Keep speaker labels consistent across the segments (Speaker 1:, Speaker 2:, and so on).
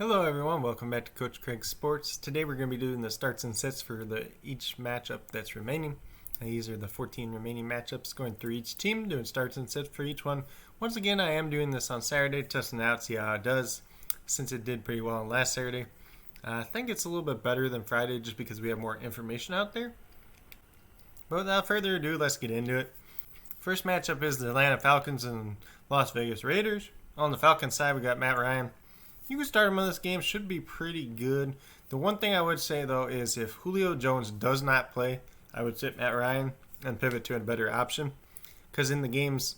Speaker 1: Hello everyone, welcome back to Coach Craig Sports. Today we're going to be doing the starts and sits for each matchup that's remaining. These are the 14 remaining matchups going through each team, doing starts and sits for each one. Once again, I am doing this on Saturday, testing it out, see how it does, since it did pretty well on last Saturday. I think it's a little bit better than Friday just because we have more information out there. But without further ado, let's get into it. First matchup is the Atlanta Falcons and Las Vegas Raiders. On the Falcons side, we got Matt Ryan. You can start him in this game, should be pretty good. The one thing I would say, though, is if Julio Jones does not play, I would sit Matt Ryan and pivot to a better option. Because in the games,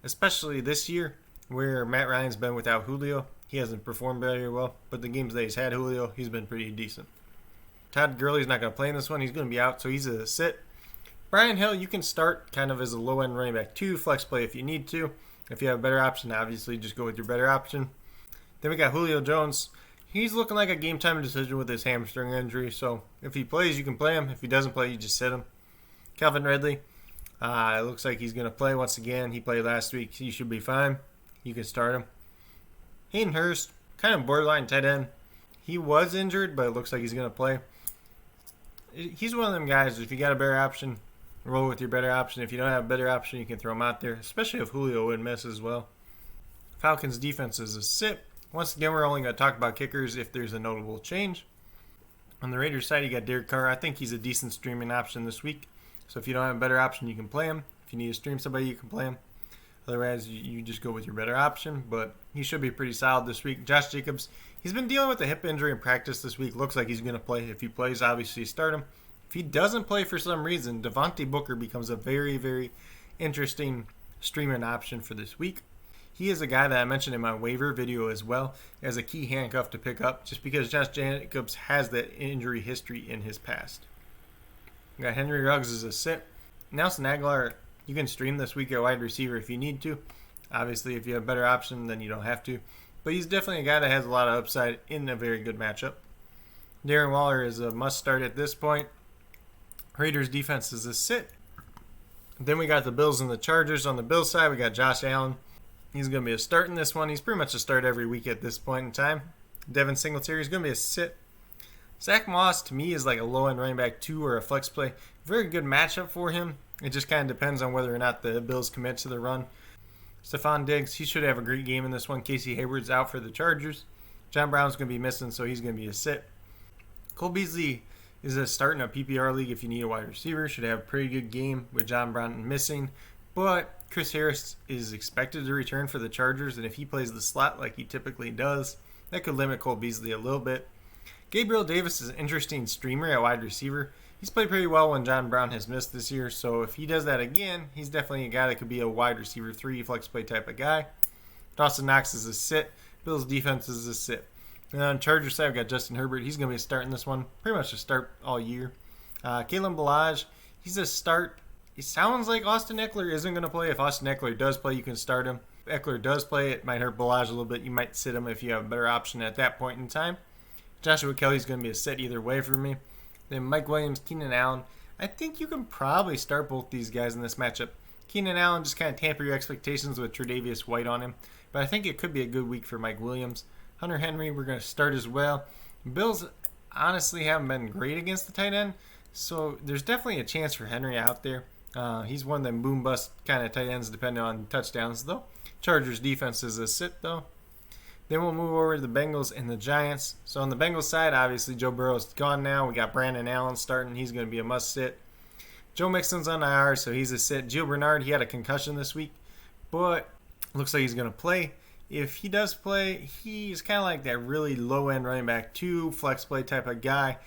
Speaker 1: especially this year, where Matt Ryan's been without Julio, he hasn't performed very well. But the games that he's had Julio, he's been pretty decent. Todd Gurley's not going to play in this one. He's going to be out, so he's a sit. Brian Hill, you can start kind of as a low-end running back 2, flex play if you need to. If you have a better option, obviously just go with your better option. Then we got Julio Jones. He's looking like a game-time decision with his hamstring injury. So if he plays, you can play him. If he doesn't play, you just sit him. Calvin Ridley. It looks like he's going to play once again. He played last week. He should be fine. You can start him. Hayden Hurst, kind of borderline tight end. He was injured, but it looks like he's going to play. He's one of them guys, if you got a better option, roll with your better option. If you don't have a better option, you can throw him out there, especially if Julio would miss as well. Falcons defense is a sit. Once again, we're only going to talk about kickers if there's a notable change. On the Raiders side, you got Derek Carr. I think he's a decent streaming option this week. So if you don't have a better option, you can play him. If you need to stream somebody, you can play him. Otherwise, you just go with your better option. But he should be pretty solid this week. Josh Jacobs, he's been dealing with a hip injury in practice this week. Looks like he's going to play. If he plays, obviously start him. If he doesn't play for some reason, Devontae Booker becomes a very, very interesting streaming option for this week. He is a guy that I mentioned in my waiver video as well as a key handcuff to pick up just because Josh Jacobs has that injury history in his past. We got Henry Ruggs as a sit. Nelson Aguilar, you can stream this week at wide receiver if you need to. Obviously, if you have a better option, then you don't have to. But he's definitely a guy that has a lot of upside in a very good matchup. Darren Waller is a must start at this point. Raiders defense is a sit. Then we got the Bills and the Chargers. On the Bills side, we got Josh Allen. He's going to be a start in this one. He's pretty much a start every week at this point in time. Devin Singletary is going to be a sit. Zach Moss, to me, is like a low-end running back 2 or a flex play. Very good matchup for him. It just kind of depends on whether or not the Bills commit to the run. Stephon Diggs, he should have a great game in this one. Casey Hayward's out for the Chargers. John Brown's going to be missing, so he's going to be a sit. Cole Beasley is a start in a PPR league if you need a wide receiver. Should have a pretty good game with John Brown missing. But Chris Harris is expected to return for the Chargers, and if he plays the slot like he typically does, that could limit Cole Beasley a little bit. Gabriel Davis is an interesting streamer at wide receiver. He's played pretty well when John Brown has missed this year, so if he does that again, he's definitely a guy that could be a wide receiver 3 flex play type of guy. Dawson Knox is a sit. Bills defense is a sit. And on Chargers side, we've got Justin Herbert. He's going to be a start in this one. Pretty much a start all year. Kalen Ballage, he's a start. It sounds like Austin Eckler isn't going to play. If Austin Eckler does play, you can start him. If Eckler does play, it might hurt Ballage a little bit. You might sit him if you have a better option at that point in time. Joshua Kelly's going to be a sit either way for me. Then Mike Williams, Keenan Allen. I think you can probably start both these guys in this matchup. Keenan Allen, just kind of tamper your expectations with Tre'Davious White on him. But I think it could be a good week for Mike Williams. Hunter Henry, we're going to start as well. Bills honestly haven't been great against the tight end. So there's definitely a chance for Henry out there. He's one of them boom-bust kind of tight ends depending on touchdowns, though. Chargers defense is a sit, though. Then we'll move over to the Bengals and the Giants. So on the Bengals side, obviously Joe Burrow's gone now. We got Brandon Allen starting. He's going to be a must-sit. Joe Mixon's on IR, so he's a sit. Gio Bernard, he had a concussion this week, but looks like he's going to play. If he does play, he's kind of like that really low-end running back 2 flex play type of guy.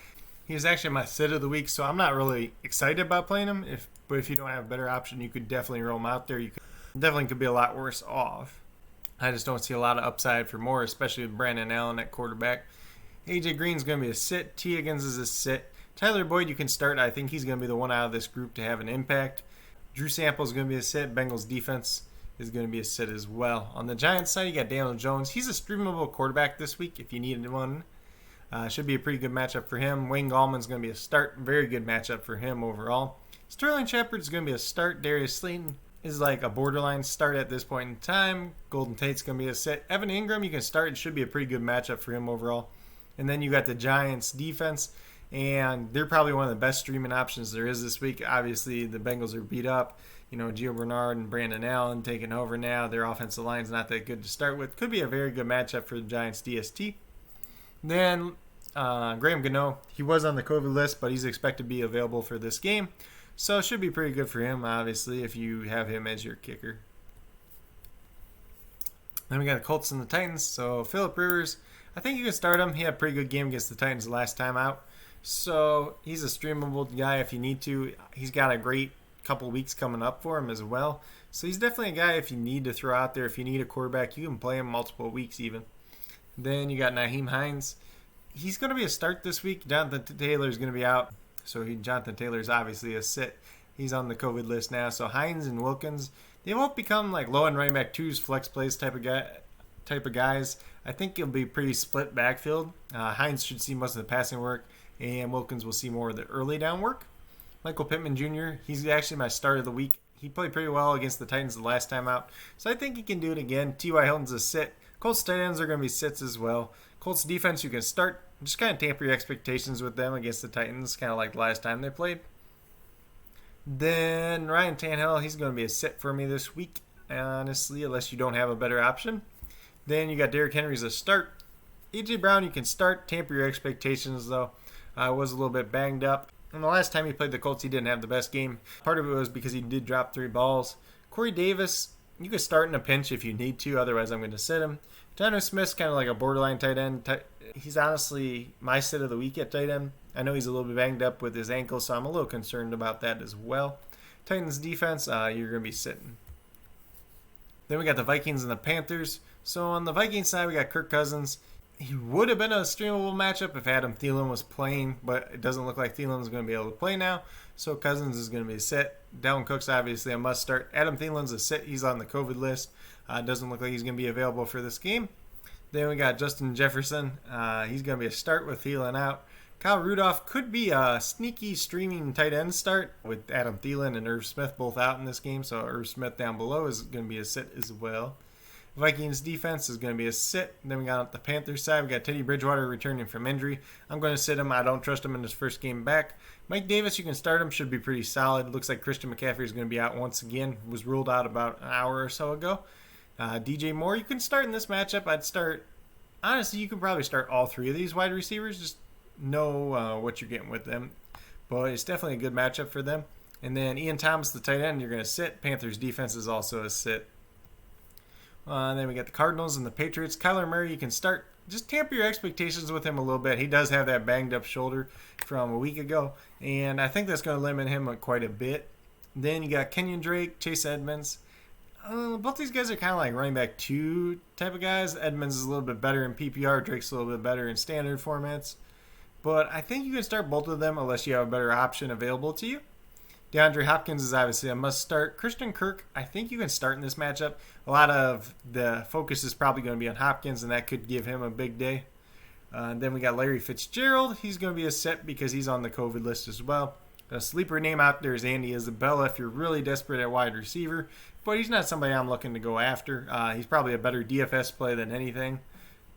Speaker 1: He's actually my sit of the week, so I'm not really excited about playing him. But if you don't have a better option, you could definitely roll him out there. You could be a lot worse off. I just don't see a lot of upside for more, especially with Brandon Allen at quarterback. AJ Green's going to be a sit. T. Higgins is a sit. Tyler Boyd, you can start. I think he's going to be the one out of this group to have an impact. Drew Sample is going to be a sit. Bengals defense is going to be a sit as well. On the Giants side, you got Daniel Jones. He's a streamable quarterback this week if you needed one. Should be a pretty good matchup for him. Wayne Gallman's going to be a start. Very good matchup for him overall. Sterling Shepard's going to be a start. Darius Slayton, is like a borderline start at this point in time. Golden Tate's going to be a sit. Evan Ingram, you can start. It should be a pretty good matchup for him overall. And then you got the Giants defense, and they're probably one of the best streaming options there is this week. Obviously, the Bengals are beat up. Gio Bernard and Brandon Allen taking over now. Their offensive line's not that good to start with. Could be a very good matchup for the Giants DST. Then Graham Gano, he was on the COVID list, but he's expected to be available for this game. So it should be pretty good for him, obviously, if you have him as your kicker. Then we got the Colts and the Titans. So Phillip Rivers, I think you can start him. He had a pretty good game against the Titans last time out. So he's a streamable guy if you need to. He's got a great couple weeks coming up for him as well. So he's definitely a guy if you need to throw out there. If you need a quarterback, you can play him multiple weeks even. Then you got Nyheim Hines. He's going to be a start this week. Jonathan Taylor is going to be out. So Jonathan Taylor is obviously a sit. He's on the COVID list now. So Hines and Wilkins, they won't become like low end running back twos, flex plays type of guys. I think it'll be pretty split backfield. Hines should see most of the passing work, and Wilkins will see more of the early down work. Michael Pittman Jr., he's actually my start of the week. He played pretty well against the Titans the last time out, so I think he can do it again. T.Y. Hilton's a sit. Colts tight ends are going to be sits as well. Colts defense, you can start. Just kind of tamper your expectations with them against the Titans, kind of like the last time they played. Then Ryan Tannehill, he's going to be a sit for me this week, honestly, unless you don't have a better option. Then you got Derrick Henry as a start. A.J. Brown, you can start. Tamper your expectations, though. Was a little bit banged up. And the last time he played the Colts, he didn't have the best game. Part of it was because he did drop 3 balls. Corey Davis, you can start in a pinch if you need to. Otherwise, I'm going to sit him. Jonnu Smith's kind of like a borderline tight end. He's honestly my sit of the week at tight end. I know he's a little bit banged up with his ankle, so I'm a little concerned about that as well. Titans defense, you're going to be sitting. Then we got the Vikings and the Panthers. So on the Vikings side, we got Kirk Cousins. He would have been a streamable matchup if Adam Thielen was playing, but it doesn't look like Thielen is going to be able to play now. So Cousins is going to be a sit. Dalvin Cook's obviously a must start. Adam Thielen's a sit. He's on the COVID list. Doesn't look like he's going to be available for this game. Then we got Justin Jefferson. He's going to be a start with Thielen out. Kyle Rudolph could be a sneaky streaming tight end start with Adam Thielen and Irv Smith both out in this game. So Irv Smith down below is going to be a sit as well. Vikings defense is going to be a sit. Then we got the Panthers side. We got Teddy Bridgewater returning from injury. I'm going to sit him. I don't trust him in his first game back. Mike Davis, you can start him. Should be pretty solid. Looks like Christian McCaffrey is going to be out once again. Was ruled out about an hour or so ago. DJ Moore, you can start in this matchup. I'd start. Honestly, you could probably start all 3 of these wide receivers. Just know what you're getting with them. But it's definitely a good matchup for them. And then Ian Thomas, the tight end, you're going to sit. Panthers defense is also a sit. Then we got the Cardinals and the Patriots. Kyler Murray, you can start. Just tamper your expectations with him a little bit. He does have that banged up shoulder from a week ago, and I think that's going to limit him quite a bit. Then you got Kenyon Drake, Chase Edmonds. Both these guys are kind of like running back 2 type of guys. Edmonds is a little bit better in PPR. Drake's a little bit better in standard formats. But I think you can start both of them unless you have a better option available to you. DeAndre Hopkins is obviously a must start. Christian Kirk, I think you can start in this matchup. A lot of the focus is probably going to be on Hopkins, and that could give him a big day. Then we got Larry Fitzgerald. He's going to be a set because he's on the COVID list as well. A sleeper name out there is Andy Isabella if you're really desperate at wide receiver, but he's not somebody I'm looking to go after. He's probably a better DFS play than anything.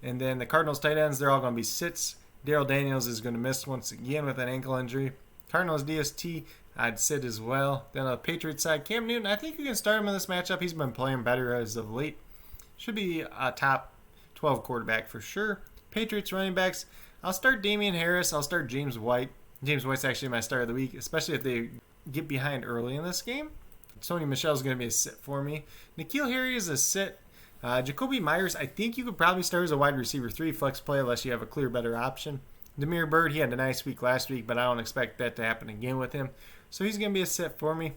Speaker 1: And then the Cardinals tight ends, they're all going to be sits. Daryl Daniels is going to miss once again with an ankle injury. Cardinals DST, I'd sit as well. Then on the Patriots side, Cam Newton, I think you can start him in this matchup. He's been playing better as of late. Should be a top 12 quarterback for sure. Patriots running backs, I'll start Damian Harris. I'll start James White. James White's actually my start of the week, especially if they get behind early in this game. Sony Michel's going to be a sit for me. N'Keal Harry is a sit. Jacoby Myers, I think you could probably start as a wide receiver 3 flex play unless you have a clear better option. Demir Bird, he had a nice week last week, but I don't expect that to happen again with him. So he's going to be a sit for me.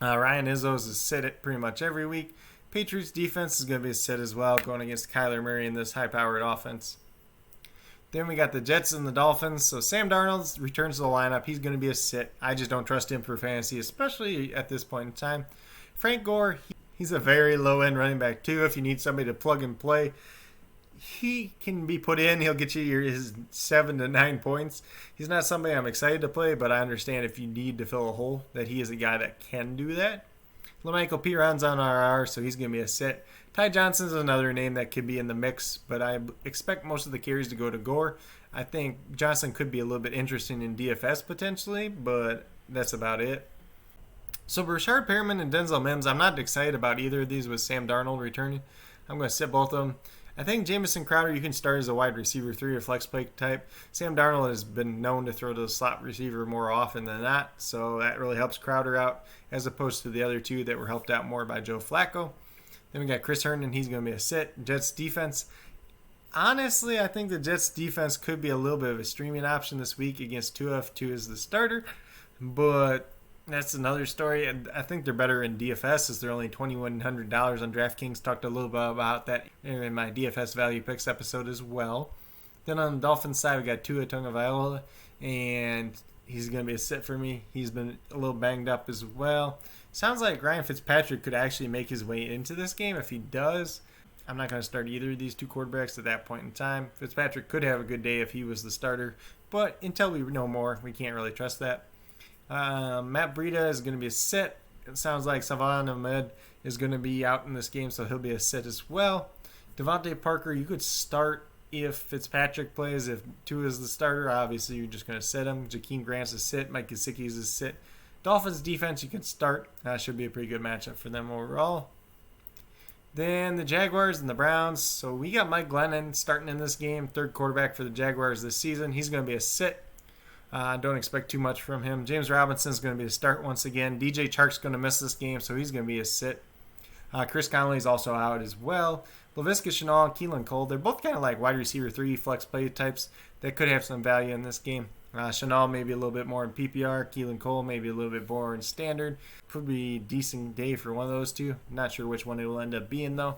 Speaker 1: Ryan Izzo is a sit it pretty much every week. Patriots defense is going to be a sit as well, going against Kyler Murray in this high-powered offense. Then we got the Jets and the Dolphins. So Sam Darnold returns to the lineup. He's going to be a sit. I just don't trust him for fantasy, especially at this point in time. Frank Gore, he's a very low-end running back too. If you need somebody to plug and play, he can be put in. He'll get you his 7 to 9 points. He's not somebody I'm excited to play, but I understand if you need to fill a hole that he is a guy that can do that. LaMichael Piron's on RR, so he's going to be a sit. Ty Johnson's another name that could be in the mix, but I expect most of the carries to go to Gore. I think Johnson could be a little bit interesting in DFS potentially, but that's about it. So Rashard Perriman and Denzel Mims, I'm not excited about either of these with Sam Darnold returning. I'm going to sit both of them. I think Jamison Crowder you can start as a wide receiver 3 or flex play type. Sam Darnold has been known to throw to the slot receiver more often than not, so that really helps Crowder out as opposed to the other two that were helped out more by Joe Flacco. Then we got Chris Herndon, he's going to be a sit. Jets defense. Honestly, I think the Jets defense could be a little bit of a streaming option this week against Tua if Tua is the starter, but that's another story. And I think they're better in DFS as they're only $2,100 on DraftKings. Talked a little bit about that in my DFS value picks episode as well. Then on the Dolphins side, we got Tua Tagovailoa, and he's going to be a sit for me. He's been a little banged up as well. Sounds like Ryan Fitzpatrick could actually make his way into this game. If he does, I'm not going to start either of these two quarterbacks at that point in time. Fitzpatrick could have a good day if he was the starter, but until we know more, we can't really trust that. Matt Breida is going to be a sit. It sounds like Salvon Ahmed is going to be out in this game, so he'll be a sit as well. Devontae Parker, you could start if Fitzpatrick plays. If Tua is the starter, obviously you're just going to sit him. Jakeem Grant's a sit. Mike Gesicki is a sit. Dolphins defense, you can start. That should be a pretty good matchup for them overall. Then the Jaguars and the Browns. So we got Mike Glennon starting in this game, third quarterback for the Jaguars this season. He's going to be a sit. Don't expect too much from him. James Robinson's going to be a start once again. DJ Chark's going to miss this game, so he's going to be a sit. Chris Conley's also out as well. Laviska Shenault, Keelan Cole, they're both kind of like wide receiver 3 flex play types that could have some value in this game. Shenault maybe a little bit more in PPR. Keelan Cole maybe a little bit more in standard. Could be a decent day for one of those two. Not sure which one it will end up being, though.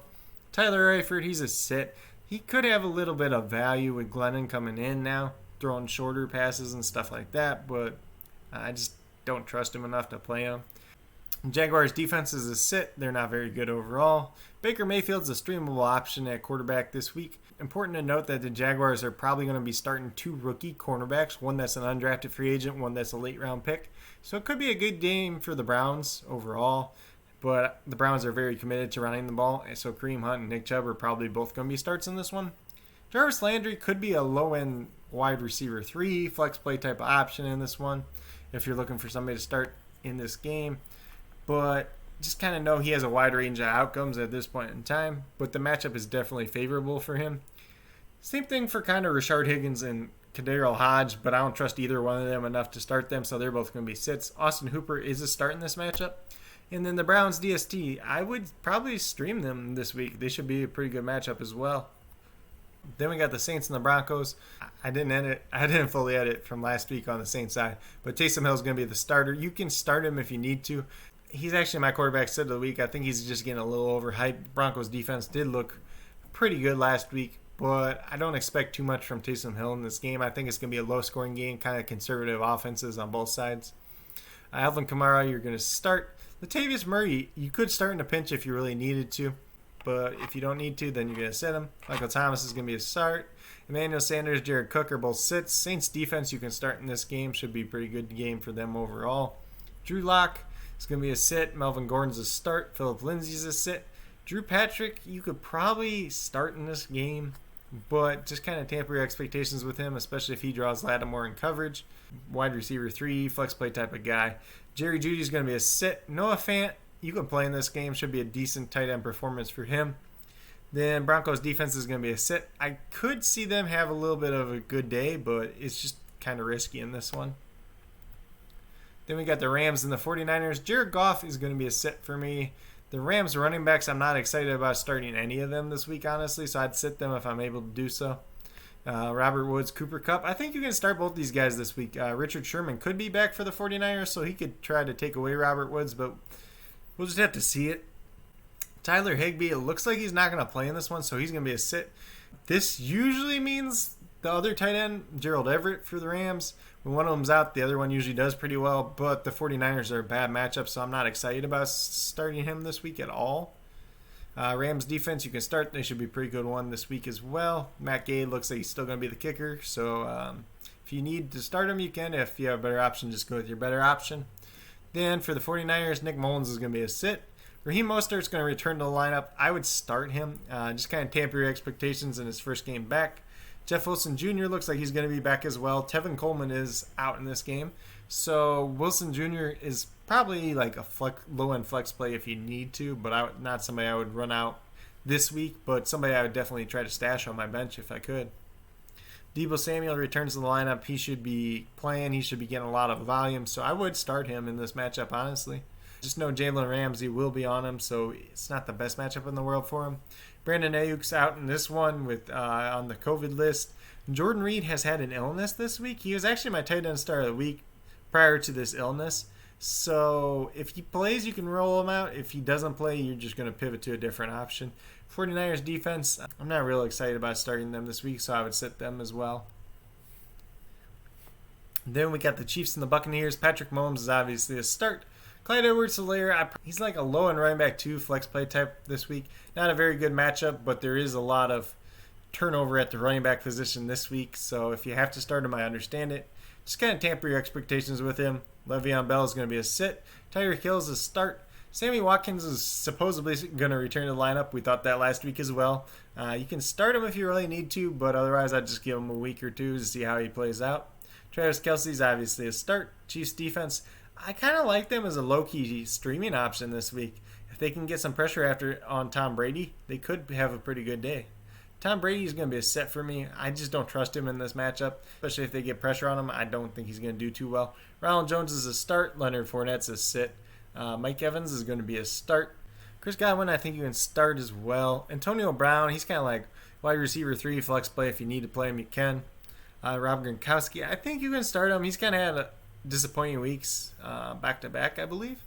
Speaker 1: Tyler Eifert, he's a sit. He could have a little bit of value with Glennon coming in now, throwing shorter passes and stuff like that, but I just don't trust him enough to play him. Jaguars defense is a sit. They're not very good overall. Baker Mayfield's a streamable option at quarterback this week. Important to note that the Jaguars are probably going to be starting 2 rookie cornerbacks, one that's an undrafted free agent, one that's a late round pick. So it could be a good game for the Browns overall, but the Browns are very committed to running the ball, so Kareem Hunt and Nick Chubb are probably both going to be starts in this one. Jarvis Landry could be a low-end wide receiver 3 flex play type of option in this one if you're looking for somebody to start in this game. But just kind of know he has a wide range of outcomes at this point in time, but the matchup is definitely favorable for him. Same thing for kind of Rashard Higgins and Kaderil Hodge, but I don't trust either one of them enough to start them, so they're both going to be sits. Austin Hooper is a start in this matchup. And then the Browns DST, I would probably stream them this week. They should be a pretty good matchup as well. Then we got the Saints and the Broncos. I didn't fully edit from last week on the Saints side, but Taysom Hill is going to be the starter. You can start him if you need to. He's actually my quarterback sit of the week. I think he's just getting a little overhyped. Broncos defense did look pretty good last week, but I don't expect too much from Taysom Hill in this game. I think it's going to be a low-scoring game, kind of conservative offenses on both sides. Alvin Kamara, you're going to start. Latavius Murray, you could start in a pinch if you really needed to, but if you don't need to, then you're going to sit him. Michael Thomas is going to be a start. Emmanuel Sanders, Jared Cook are both sits. Saints defense you can start in this game. Should be a pretty good game for them overall. Drew Lock is going to be a sit. Melvin Gordon's a start. Phillip Lindsay's a sit. Drew Patrick, you could probably start in this game, but just kind of tamper your expectations with him, especially if he draws Lattimore in coverage. Wide receiver 3, flex play type of guy. Jerry Jeudy's going to be a sit. Noah Fant, you can play in this game. Should be a decent tight end performance for him. Then Broncos defense is going to be a sit. I could see them have a little bit of a good day, but it's just kind of risky in this one. Then we got the Rams and the 49ers. Jared Goff is going to be a sit for me. The Rams running backs, I'm not excited about starting any of them this week, honestly, so I'd sit them if I'm able to do so. Robert Woods, Cooper Kupp. I think you can start both these guys this week. Richard Sherman could be back for the 49ers, so he could try to take away Robert Woods, but we'll just have to see it. Tyler Higbee, it looks like he's not going to play in this one, so he's going to be a sit. This usually means the other tight end, Gerald Everett for the Rams. When one of them's out, the other one usually does pretty well, but the 49ers are a bad matchup, so I'm not excited about starting him this week at all. Rams defense, you can start. They should be a pretty good one this week as well. Matt Gay looks like he's still going to be the kicker, so if you need to start him, you can. If you have a better option, just go with your better option. Then for the 49ers, Nick Mullins is going to be a sit. Raheem Mostert's going to return to the lineup. I would start him. Just kind of tamper your expectations in his first game back. Jeff Wilson Jr. looks like he's going to be back as well. Tevin Coleman is out in this game. So Wilson Jr. is probably like a low-end flex play if you need to, but not somebody I would run out this week, but somebody I would definitely try to stash on my bench if I could. Deebo Samuel returns to the lineup. He should be playing. He should be getting a lot of volume, so I would start him in this matchup, honestly. Just know Jalen Ramsey will be on him, so it's not the best matchup in the world for him. Brandon Ayuk's out in this one with on the COVID list. Jordan Reed has had an illness this week. He was actually my tight end star of the week prior to this illness. So if he plays, you can roll him out. If he doesn't play, you're just going to pivot to a different option. 49ers defense, I'm not real excited about starting them this week, so I would sit them as well. Then we got the Chiefs and the Buccaneers. Patrick Mahomes is obviously a start. Clyde Edwards-Helaire, he's like a low-end running back 2 flex play type this week. Not a very good matchup, but there is a lot of turnover at the running back position this week. So if you have to start him, I understand it. Just kind of tamper your expectations with him. Le'Veon Bell is going to be a sit. Tyreek Hill is a start. Sammy Watkins is supposedly going to return to the lineup. We thought that last week as well. You can start him if you really need to, but otherwise I'd just give him a week or two to see how he plays out. Travis Kelce's obviously a start. Chiefs defense, I kind of like them as a low-key streaming option this week. If they can get some pressure on Tom Brady, they could have a pretty good day. Tom Brady is going to be a set for me. I just don't trust him in this matchup, especially if they get pressure on him. I don't think he's going to do too well. Ronald Jones is a start. Leonard Fournette's a sit. Mike Evans is going to be a start. Chris Godwin, I think you can start as well. Antonio Brown, he's kind of like wide receiver 3 flex play. If you need to play him, you can. Rob Gronkowski, I think you can start him. He's kind of had disappointing weeks back-to-back, I believe.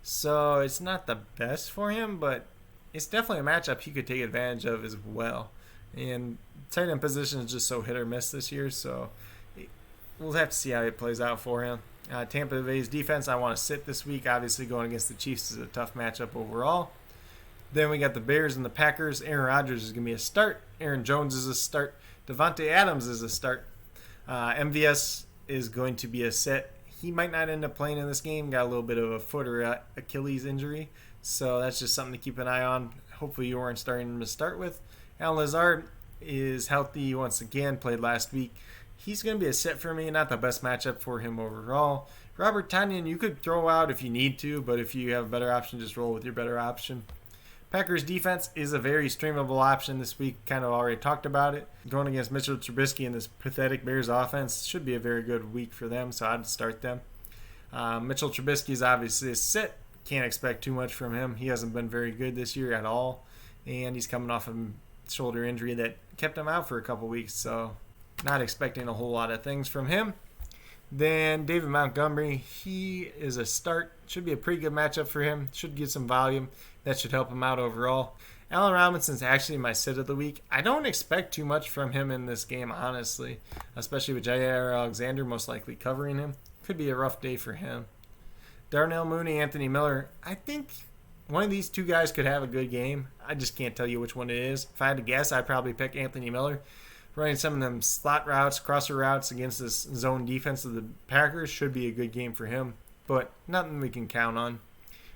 Speaker 1: So it's not the best for him, but it's definitely a matchup he could take advantage of as well. And tight end position is just so hit or miss this year, so we'll have to see how it plays out for him. Tampa Bay's defense, I want to sit this week. Obviously, going against the Chiefs is a tough matchup overall. Then we got the Bears and the Packers. Aaron Rodgers is going to be a start. Aaron Jones is a start. Devontae Adams is a start. MVS is going to be a sit. He might not end up playing in this game. Got a little bit of a foot or Achilles injury, so that's just something to keep an eye on. Hopefully you weren't starting him to start with. Alan Lazard is healthy once again, played last week. He's going to be a sit for me, not the best matchup for him overall. Robert Tonyan, you could throw out if you need to, but if you have a better option, just roll with your better option. Packers defense is a very streamable option this week. Kind of already talked about it. Going against Mitchell Trubisky and this pathetic Bears offense should be a very good week for them, so I'd start them. Mitchell Trubisky is obviously a sit. Can't expect too much from him. He hasn't been very good this year at all, and he's coming off a shoulder injury that kept him out for a couple weeks, so not expecting a whole lot of things from him. Then David Montgomery, he is a start. Should be a pretty good matchup for him. Should get some volume. That should help him out overall. Allen Robinson's actually my sit of the week. I don't expect too much from him in this game, honestly, especially with Jair Alexander most likely covering him. Could be a rough day for him. Darnell Mooney, Anthony Miller. I think one of these two guys could have a good game. I just can't tell you which one it is. If I had to guess, I'd probably pick Anthony Miller. Running some of them slot routes, crosser routes against this zone defense of the Packers should be a good game for him, but nothing we can count on.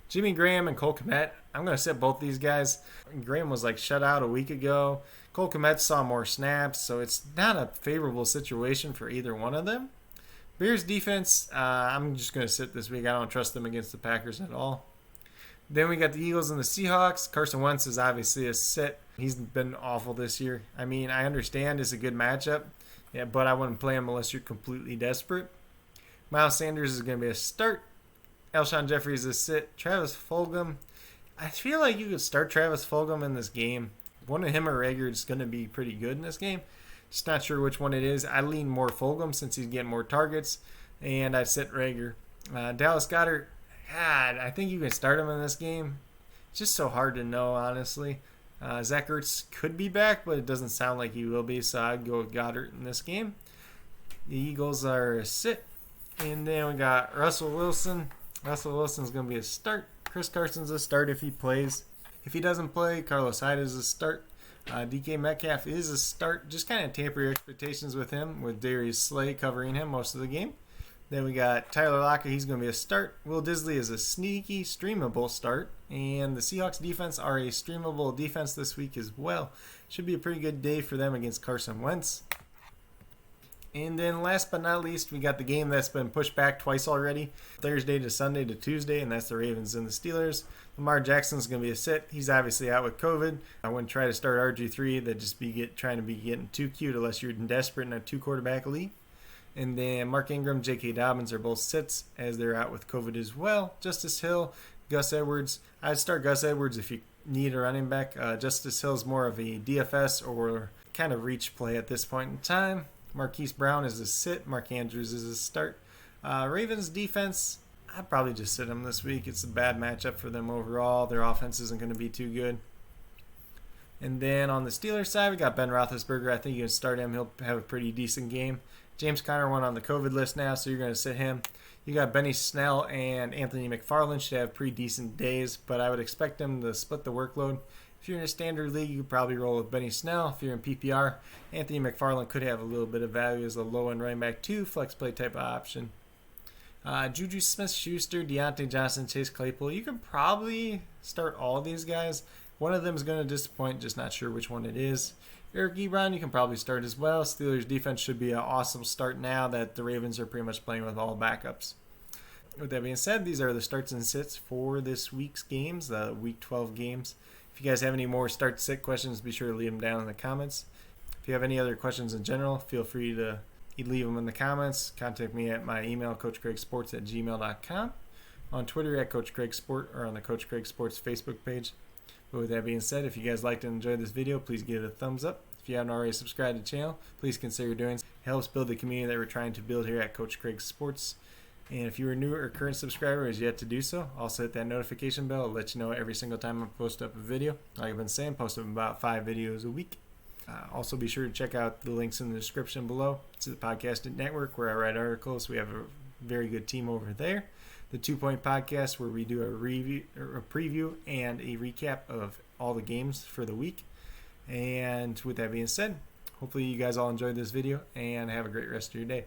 Speaker 1: Jimmy Graham and Cole Kmet, I'm going to sit both these guys. Graham was like shut out a week ago. Cole Kmet saw more snaps, so it's not a favorable situation for either one of them. Bears defense, I'm just going to sit this week. I don't trust them against the Packers at all. Then we got the Eagles and the Seahawks. Carson Wentz is obviously a sit. He's been awful this year. I mean, I understand it's a good matchup, yeah, but I wouldn't play him unless you're completely desperate. Miles Sanders is going to be a start. Alshon Jeffrey is a sit. Travis Fulgham, I feel like you could start Travis Fulgham in this game. One of him or Rager is going to be pretty good in this game. Just not sure which one it is. I lean more Fulgham since he's getting more targets, and I sit Rager. Dallas Goedert, God, I think you can start him in this game. It's just so hard to know, honestly. Zach Ertz could be back, but it doesn't sound like he will be, so I'd go with Goddard in this game. The Eagles are a sit. And then we got Russell Wilson. Russell Wilson's going to be a start. Chris Carson's a start if he plays. If he doesn't play, Carlos Hyde is a start. DK Metcalf is a start. Just kind of tamper your expectations with him, with Darius Slay covering him most of the game. Then we got Tyler Lockett. He's going to be a start. Will Disley is a sneaky, streamable start. And the Seahawks defense are a streamable defense this week as well. Should be a pretty good day for them against Carson Wentz. And then last but not least, we got the game that's been pushed back twice already. Thursday to Sunday to Tuesday, and that's the Ravens and the Steelers. Lamar Jackson's going to be a sit. He's obviously out with COVID. I wouldn't try to start RG3. That'd just be trying to be getting too cute unless you're desperate in a 2-quarterback league. And then Mark Ingram, J.K. Dobbins are both sits as they're out with COVID as well. Justice Hill, Gus Edwards. I'd start Gus Edwards if you need a running back. Justice Hill's more of a DFS or kind of reach play at this point in time. Marquise Brown is a sit. Mark Andrews is a start. Ravens defense, I'd probably just sit them this week. It's a bad matchup for them overall. Their offense isn't going to be too good. And then on the Steelers side, we got Ben Roethlisberger. I think you can start him. He'll have a pretty decent game. James Conner went on the COVID list now, so you're going to sit him. You got Benny Snell and Anthony McFarland should have pretty decent days, but I would expect them to split the workload. If you're in a standard league, you could probably roll with Benny Snell. If you're in PPR, Anthony McFarland could have a little bit of value as a low-end running back too, flex play type of option. Juju Smith-Schuster, Deontay Johnson, Chase Claypool. You can probably start all these guys. One of them is going to disappoint, just not sure which one it is. Eric Ebron, you can probably start as well. Steelers defense should be an awesome start now that the Ravens are pretty much playing with all backups. With that being said, these are the starts and sits for this week's games, the Week 12 games. If you guys have any more start-sit questions, be sure to leave them down in the comments. If you have any other questions in general, feel free to leave them in the comments. Contact me at my email, coachcraigsports@gmail.com, on Twitter at coachcraigsport, or on the Coach Craig Sports Facebook page. But with that being said, if you guys liked and enjoyed this video, please give it a thumbs up. If you haven't already subscribed to the channel, please consider doing so. It helps build the community that we're trying to build here at Coach Craig Sports. And if you are new or current subscriber and is yet to do so, also hit that notification bell. It'll let you know every single time I post up a video. Like I've been saying, post up about 5 videos a week. Also be sure to check out the links in the description below to the Podcasting Network where I write articles. We have a very good team over there. The 2 Point Podcast where we do a review, a preview and a recap of all the games for the week. And with that being said, hopefully you guys all enjoyed this video and have a great rest of your day.